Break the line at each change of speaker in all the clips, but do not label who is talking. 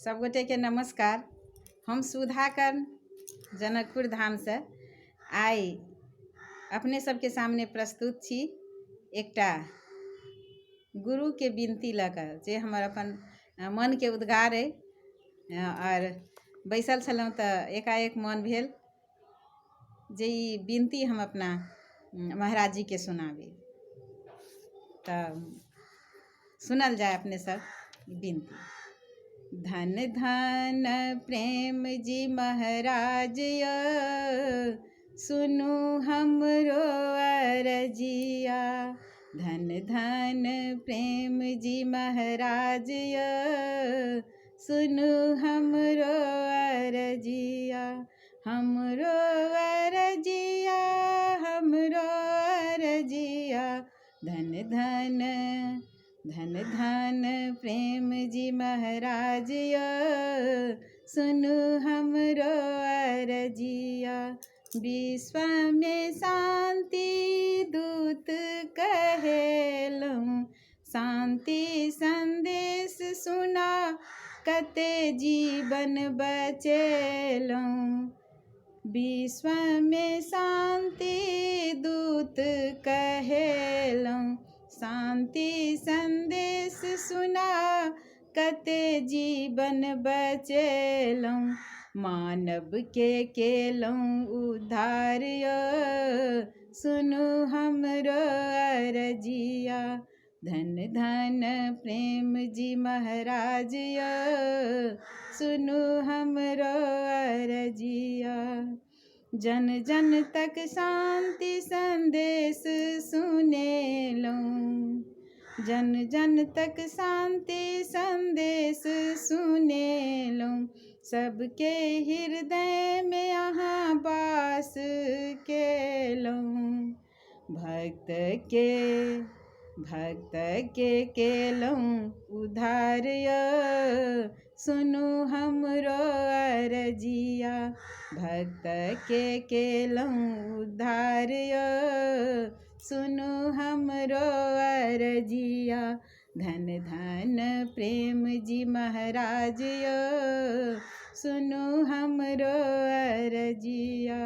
सब गोटे के नमस्कार। हम सुधाकर जनकपुर धाम से आई अपने सबके सामने प्रस्तुत छी एकटा गुरु के विनती लकर जे हमर अपन मन के उद्गार है। और बैसल छलहुँ तऽ एकाएक मन भेल जे ई विनती हम अपना महाराज जी के सुनाबी। तऽ सुनल जाए अपने सब विनती। धन धन प्रेम जी महाराज य सुनु हमरो अरजिया। धन धन प्रेम जी महाराज य सुनु हमरो अरजिया। हमरो अरजिया हमरो अरजिया। धन धन धन धन प्रेम जी महाराज य सुनु हमरो अरजिया। विश्व में शांति दूत कहेलहुँ शांति संदेश सुना कते जीवन बचेलहुँ। विश्व में शांति दूत कहेलहुँ शांति संदेश सुना कते जीवन बचेलहुँ। मानव के केलहुँ उद्धार सुनु हमरो अरजिया। धन धन प्रेम जी महाराज सुनु हमरो अरजिया। जन जन तक शांति संदेश सुनेलहुँ जन जन तक शांति संदेश सुनेलहुँ। सबके हृदय में अहाँ वास केलहुँ। भक्त के केलहुँ उद्धार सुनु हमरो अरजिया। भक्त के केलहुँ उद्धार सुनु हमरो अरजिया। धन धन प्रेम जी महाराज सुनु हमरो अरजिया।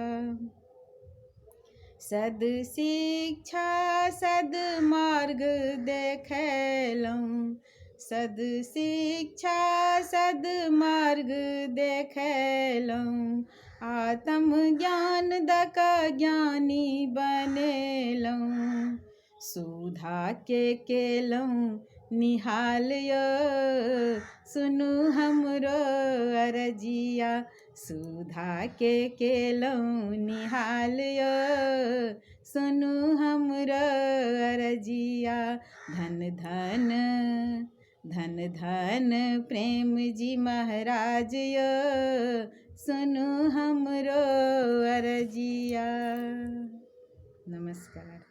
सद शिक्षा सद मार्ग देखेलहुँ सद शिक्षा सद मार्ग देखेलहुँ। आत्म ज्ञान दक ज्ञानी बनेलहुँ। सुधा के केलहुँ निहाल सुनु हमरो अरजिया। सुधा के केलहुँ निहाल सुनु हमरो अरजिया। धन धन धन धन प्रेम जी महाराज सुनु हमरो अरजिया। नमस्कार।